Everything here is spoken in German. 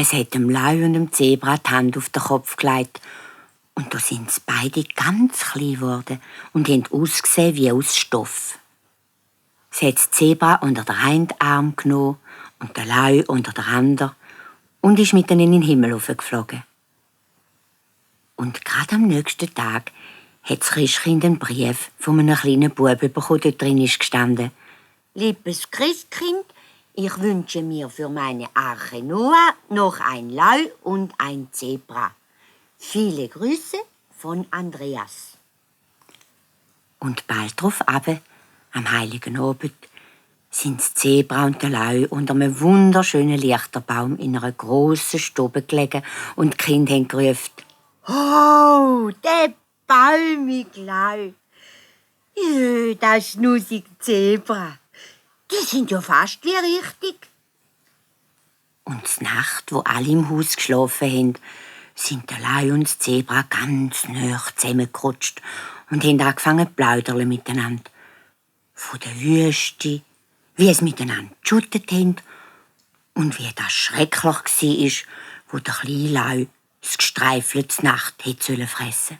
Es hat dem Leu und dem Zebra die Hand auf den Kopf gelegt. Und da sind sie beide ganz klein geworden und haben ausgesehen wie aus Stoff. Sie hat das Zebra unter den einen Arm genommen und den Leu unter den anderen und ist mit ihnen in den Himmel hochgeflogen. Und gerade am nächsten Tag hat das Christkind einen Brief von einem kleinen Bub bekommen. Dort drin ist gestanden: «Liebes Christkind, ich wünsche mir für meine Arche Noah noch ein Leu und ein Zebra. Viele Grüße von Andreas.» Und bald darauf am heiligen Abend, sind das Zebra und der Leu unter einem wunderschönen Lichterbaum in einer grossen Stube gelegen und die Kinder haben gerufen: «Oh, der baumige Leu! Jö, das schnussige Zebra! Die sind ja fast wie richtig.» Und die Nacht, wo alle im Haus geschlafen haben, sind der Leu und das Zebra ganz nah zusammengerutscht und haben angefangen zu plaudern miteinander. Von der Wüste, wie es miteinander geschuttet haben und wie das schrecklich war, wo der kleine Leu das Gestreifel zur Nacht hätte fressen sollen.